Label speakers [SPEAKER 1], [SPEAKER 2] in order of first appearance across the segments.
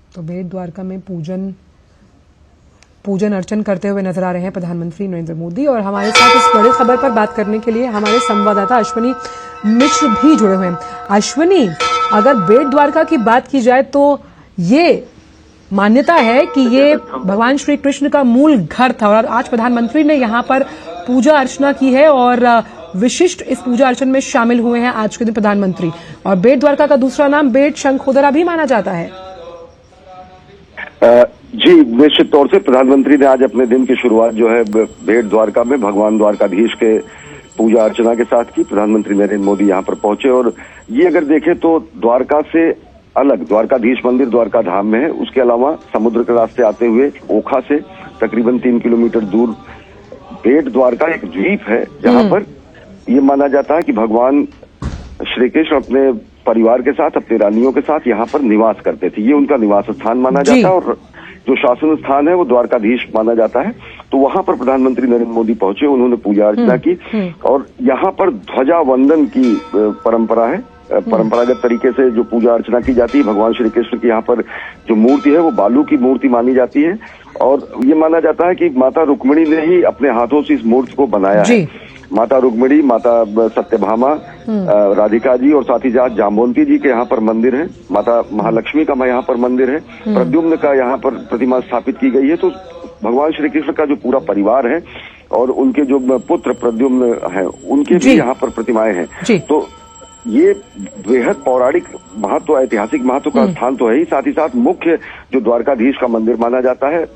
[SPEAKER 1] तो बेट द्वारका में पूजन अर्चन करते हुए नजर आ रहे हैं प्रधानमंत्री नरेंद्र मोदी। और हमारे साथ इस बड़ी खबर पर बात करने के लिए हमारे संवाददाता अश्विनी मिश्र भी जुड़े हुए हैं। अश्विनी, अगर बेट द्वारका की बात की जाए तो ये मान्यता है कि ये भगवान श्री कृष्ण का मूल घर था और आज प्रधानमंत्री ने यहाँ पर पूजा अर्चना की है और विशिष्ट इस पूजा अर्चन में शामिल हुए हैं आज के दिन प्रधानमंत्री। और बेट द्वारका का दूसरा नाम बेट शंखोदरा भी माना जाता है।
[SPEAKER 2] जी, निश्चित तौर से प्रधानमंत्री ने आज अपने दिन की शुरुआत जो है बेट द्वारका में भगवान द्वारकाधीश के पूजा अर्चना के साथ की। प्रधानमंत्री नरेंद्र मोदी यहाँ पर पहुंचे और ये अगर देखें तो द्वारका से अलग द्वारकाधीश मंदिर द्वारका धाम में है। उसके अलावा समुद्र के रास्ते आते हुए ओखा से तकरीबन 3 किलोमीटर दूर बेट द्वारका एक द्वीप है जहां पर ये माना जाता है कि भगवान श्री कृष्ण अपने परिवार के साथ, अपने रानियों के साथ यहाँ पर निवास करते थे। ये उनका निवास स्थान माना जाता है और जो शासन स्थान है वो द्वारकाधीश माना जाता है। तो वहां पर प्रधानमंत्री नरेंद्र मोदी पहुंचे, उन्होंने पूजा अर्चना की और यहाँ पर ध्वजा वंदन की परंपरा है। परंपरागत तरीके से जो पूजा अर्चना की जाती है भगवान श्री कृष्ण की, यहाँ पर जो मूर्ति है वो बालू की मूर्ति मानी जाती है और ये माना जाता है कि माता रुक्मिणी ने ही अपने हाथों से इस मूर्ति को बनाया है। माता रुक्मिणी, माता सत्यभामा, राधिका जी और साथ ही साथ जाम्बोवती जी के यहाँ पर मंदिर है। माता महालक्ष्मी का यहाँ पर मंदिर है। प्रद्युम्न का यहाँ पर प्रतिमा स्थापित की गई है। तो भगवान श्री कृष्ण का जो पूरा परिवार है और उनके जो पुत्र प्रद्युम्न हैं उनके भी यहाँ पर प्रतिमाएं हैं। तो ये बेहद पौराणिक महत्व, ऐतिहासिक महत्व का स्थान तो है ही, साथ ही साथ मुख्य जो द्वारकाधीश का मंदिर माना जाता है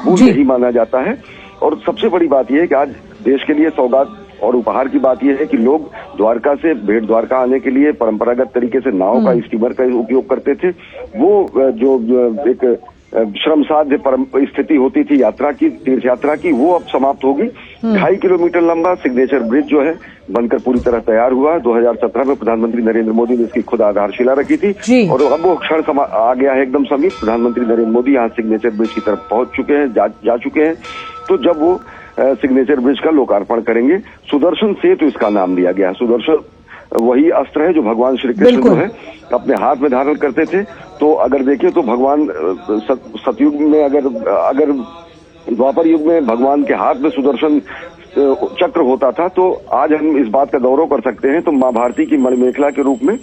[SPEAKER 2] वो यही माना जाता है। और सबसे बड़ी बात यह है कि आज देश के लिए सौगात और उपहार की बात यह है कि लोग द्वारका से बेट द्वारका आने के लिए परंपरागत तरीके से नाव का, स्टीमर का उपयोग करते थे। वो जो एक श्रम साध्य स्थिति होती थी यात्रा की, तीर्थ यात्रा की, वो अब समाप्त होगी। 2.5 किलोमीटर लंबा सिग्नेचर ब्रिज जो है बनकर पूरी तरह तैयार हुआ है। 2017 में प्रधानमंत्री नरेंद्र मोदी ने इसकी खुद आधारशिला रखी थी और अब वो क्षण आ गया है एकदम समीप। प्रधानमंत्री नरेंद्र मोदी यहाँ सिग्नेचर ब्रिज की तरफ पहुंच चुके हैं, जा चुके हैं। तो जब वो सिग्नेचर ब्रिज का लोकार्पण करेंगे, सुदर्शन सेतु इसका नाम दिया गया है। सुदर्शन वही अस्त्र है जो भगवान श्री कृष्ण जो है अपने हाथ में धारण करते थे। तो अगर देखें तो भगवान सतयुग में अगर द्वापर युग में भगवान के हाथ में सुदर्शन चक्र होता था तो आज हम इस बात का गौरव कर सकते हैं। तो मां भारती की मणिमेखला के रूप में,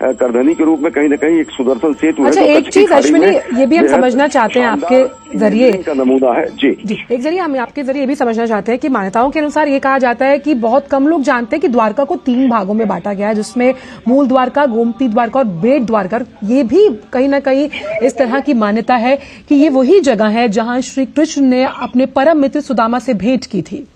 [SPEAKER 2] करधनी के रूप में कहीं न कहीं एक सुदर्शन सेतु है।
[SPEAKER 1] एक चीज अश्विनी ये भी हम समझना चाहते हैं आपके जरिए
[SPEAKER 2] का नमूना है। जी,
[SPEAKER 1] एक जरिए हम आपके जरिए ये भी समझना चाहते हैं कि मान्यताओं के अनुसार ये कहा जाता है कि बहुत कम लोग जानते हैं कि द्वारका को 3 भागों में बांटा गया है, जिसमें मूल द्वारका, गोमती द्वारका और बेट द्वारका। ये भी कहीं न कहीं इस तरह की मान्यता है कि ये वही जगह है जहां श्री कृष्ण ने अपने परम मित्र सुदामा से भेंट की थी।